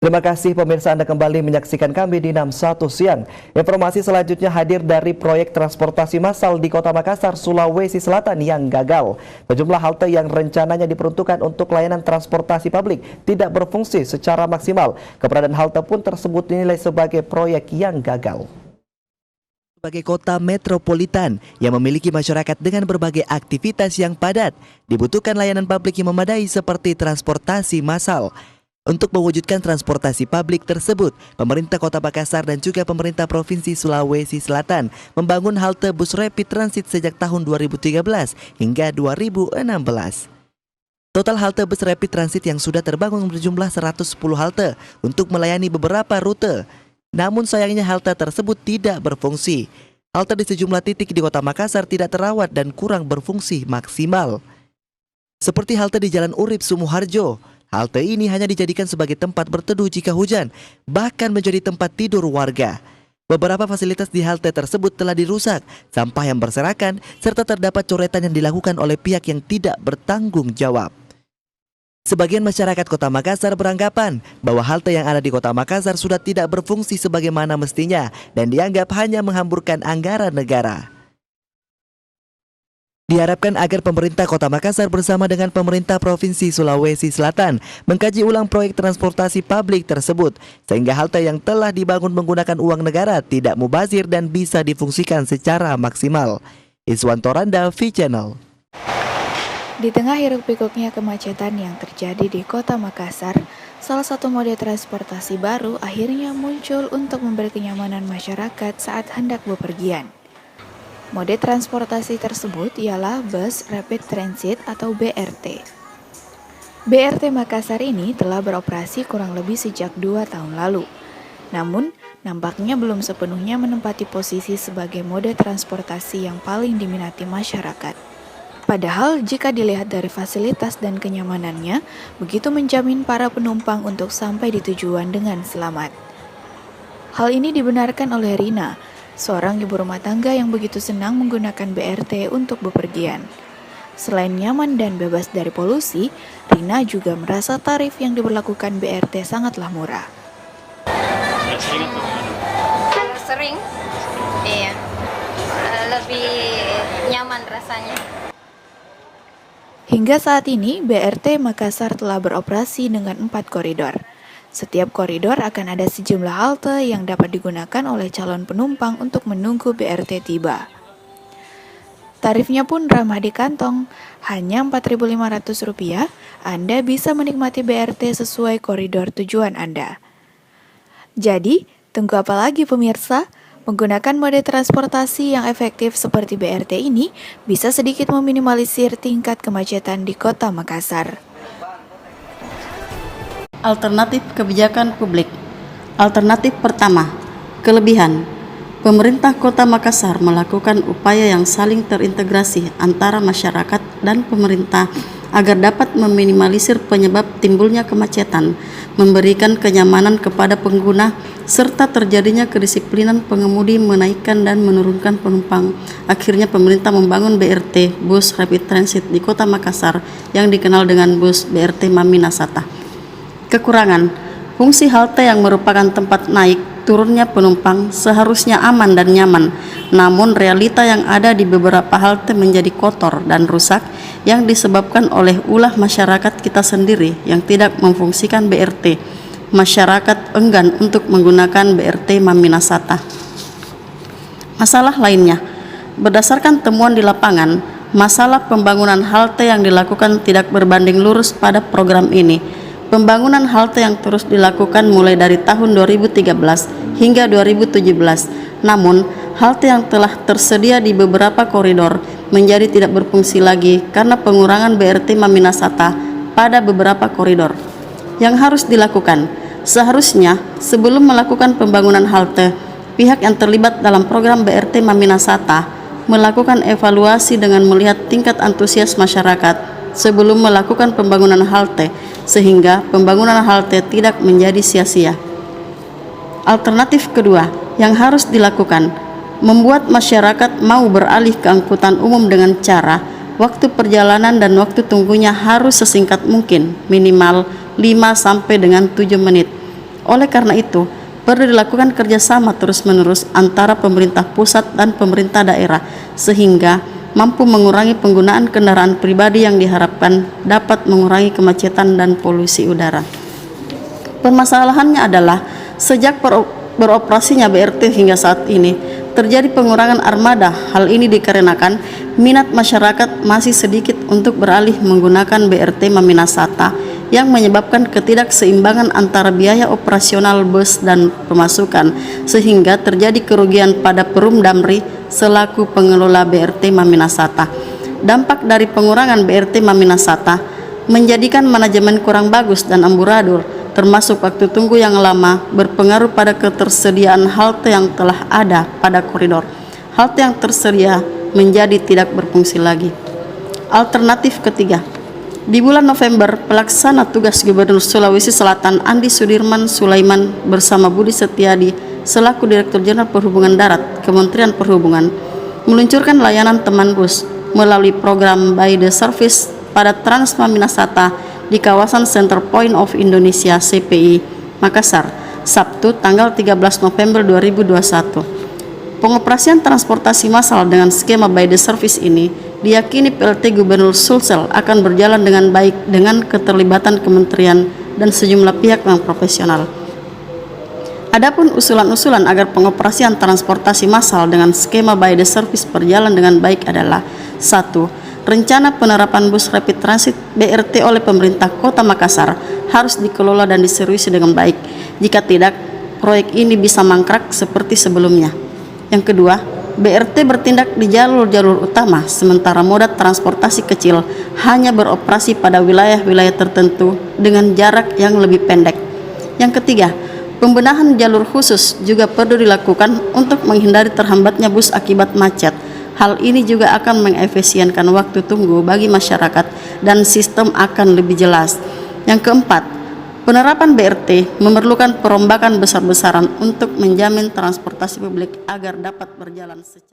Terima kasih pemirsa, Anda kembali menyaksikan kami di 61 siang. Informasi selanjutnya hadir dari proyek transportasi massal di Kota Makassar, Sulawesi Selatan yang gagal. Sejumlah halte yang rencananya diperuntukkan untuk layanan transportasi publik tidak berfungsi secara maksimal. Keberadaan halte pun tersebut dinilai sebagai proyek yang gagal. Sebagai kota metropolitan yang memiliki masyarakat dengan berbagai aktivitas yang padat, dibutuhkan layanan publik yang memadai seperti transportasi massal. Untuk mewujudkan transportasi publik tersebut, pemerintah Kota Makassar dan juga pemerintah Provinsi Sulawesi Selatan membangun halte bus rapid transit sejak tahun 2013 hingga 2016. Total halte bus rapid transit yang sudah terbangun berjumlah 110 halte untuk melayani beberapa rute. Namun sayangnya halte tersebut tidak berfungsi. Halte di sejumlah titik di Kota Makassar tidak terawat dan kurang berfungsi maksimal. Seperti halte di Jalan Urip Sumoharjo. Halte ini hanya dijadikan sebagai tempat berteduh jika hujan, bahkan menjadi tempat tidur warga. Beberapa fasilitas di halte tersebut telah dirusak, sampah yang berserakan, serta terdapat coretan yang dilakukan oleh pihak yang tidak bertanggung jawab. Sebagian masyarakat Kota Makassar beranggapan bahwa halte yang ada di Kota Makassar sudah tidak berfungsi sebagaimana mestinya dan dianggap hanya menghamburkan anggaran negara. Diharapkan agar pemerintah Kota Makassar bersama dengan pemerintah Provinsi Sulawesi Selatan mengkaji ulang proyek transportasi publik tersebut sehingga halte yang telah dibangun menggunakan uang negara tidak mubazir dan bisa difungsikan secara maksimal. Iswanto Randa, V-Channel. Di tengah hiruk-pikuknya kemacetan yang terjadi di Kota Makassar, salah satu mode transportasi baru akhirnya muncul untuk memberi kenyamanan masyarakat saat hendak bepergian. Mode transportasi tersebut ialah Bus Rapid Transit atau BRT. BRT Makassar ini telah beroperasi kurang lebih sejak 2 tahun lalu. Namun, nampaknya belum sepenuhnya menempati posisi sebagai mode transportasi yang paling diminati masyarakat. Padahal jika dilihat dari fasilitas dan kenyamanannya, begitu menjamin para penumpang untuk sampai di tujuan dengan selamat. Hal ini dibenarkan oleh Rina, seorang ibu rumah tangga yang begitu senang menggunakan BRT untuk bepergian. Selain nyaman dan bebas dari polusi, Rina juga merasa tarif yang diberlakukan BRT sangatlah murah. Sering, iya, lebih nyaman rasanya. Hingga saat ini, BRT Makassar telah beroperasi dengan 4 koridor. Setiap koridor akan ada sejumlah halte yang dapat digunakan oleh calon penumpang untuk menunggu BRT tiba. Tarifnya pun ramah di kantong, hanya Rp4.500, Anda bisa menikmati BRT sesuai koridor tujuan Anda. Jadi, tunggu apa lagi pemirsa? Menggunakan mode transportasi yang efektif seperti BRT ini bisa sedikit meminimalisir tingkat kemacetan di Kota Makassar. Alternatif kebijakan publik. Alternatif pertama, kelebihan. Pemerintah Kota Makassar melakukan upaya yang saling terintegrasi antara masyarakat dan pemerintah agar dapat meminimalisir penyebab timbulnya kemacetan, memberikan kenyamanan kepada pengguna, serta terjadinya kedisiplinan pengemudi menaikkan dan menurunkan penumpang. Akhirnya pemerintah membangun BRT, Bus Rapid Transit di Kota Makassar yang dikenal dengan Bus BRT Maminasata. Kekurangan, fungsi halte yang merupakan tempat naik turunnya penumpang seharusnya aman dan nyaman, namun realita yang ada di beberapa halte menjadi kotor dan rusak yang disebabkan oleh ulah masyarakat kita sendiri yang tidak memfungsikan BRT. Masyarakat enggan untuk menggunakan BRT Maminasata. Masalah lainnya, berdasarkan temuan di lapangan, masalah pembangunan halte yang dilakukan tidak berbanding lurus pada program ini. Pembangunan halte yang terus dilakukan mulai dari tahun 2013 hingga 2017. Namun, halte yang telah tersedia di beberapa koridor menjadi tidak berfungsi lagi karena pengurangan BRT Maminasata pada beberapa koridor. Yang harus dilakukan, seharusnya sebelum melakukan pembangunan halte, pihak yang terlibat dalam program BRT Maminasata melakukan evaluasi dengan melihat tingkat antusias masyarakat sebelum melakukan pembangunan halte, sehingga pembangunan halte tidak menjadi sia-sia. Alternatif kedua yang harus dilakukan, membuat masyarakat mau beralih ke angkutan umum dengan cara waktu perjalanan dan waktu tunggunya harus sesingkat mungkin, minimal 5 sampai dengan 7 menit. Oleh karena itu, perlu dilakukan kerjasama terus-menerus antara pemerintah pusat dan pemerintah daerah sehingga mampu mengurangi penggunaan kendaraan pribadi yang diharapkan dapat mengurangi kemacetan dan polusi udara. Permasalahannya adalah sejak beroperasinya BRT hingga saat ini terjadi pengurangan armada. Hal ini dikarenakan minat masyarakat masih sedikit untuk beralih menggunakan BRT Maminasata yang menyebabkan ketidakseimbangan antara biaya operasional bus dan pemasukan sehingga terjadi kerugian pada Perum Damri selaku pengelola BRT Maminasata. Dampak dari pengurangan BRT Maminasata menjadikan manajemen kurang bagus dan amburadul, termasuk waktu tunggu yang lama, berpengaruh pada ketersediaan halte yang telah ada pada koridor. Halte yang tersedia menjadi tidak berfungsi lagi. Alternatif ketiga, di bulan November, pelaksana tugas Gubernur Sulawesi Selatan Andi Sudirman Sulaiman bersama Budi Setiadi selaku Direktur Jenderal Perhubungan Darat Kementerian Perhubungan meluncurkan layanan teman bus melalui program By the Service pada Trans Maminasata di kawasan Center Point of Indonesia CPI Makassar, Sabtu tanggal 13 November 2021. Pengoperasian transportasi massal dengan skema By the Service ini diyakini PLT Gubernur Sulsel akan berjalan dengan baik dengan keterlibatan kementerian dan sejumlah pihak yang profesional. Adapun usulan-usulan agar pengoperasian transportasi massal dengan skema By the Service berjalan dengan baik adalah: 1. Rencana penerapan bus rapid transit BRT oleh pemerintah Kota Makassar harus dikelola dan diseriusi dengan baik. Jika tidak, proyek ini bisa mangkrak seperti sebelumnya. Yang kedua, BRT bertindak di jalur-jalur utama, sementara moda transportasi kecil hanya beroperasi pada wilayah-wilayah tertentu dengan jarak yang lebih pendek. Yang ketiga, pembenahan jalur khusus juga perlu dilakukan untuk menghindari terhambatnya bus akibat macet. Hal ini juga akan mengefisienkan waktu tunggu bagi masyarakat dan sistem akan lebih jelas. Yang keempat, penerapan BRT memerlukan perombakan besar-besaran untuk menjamin transportasi publik agar dapat berjalan secara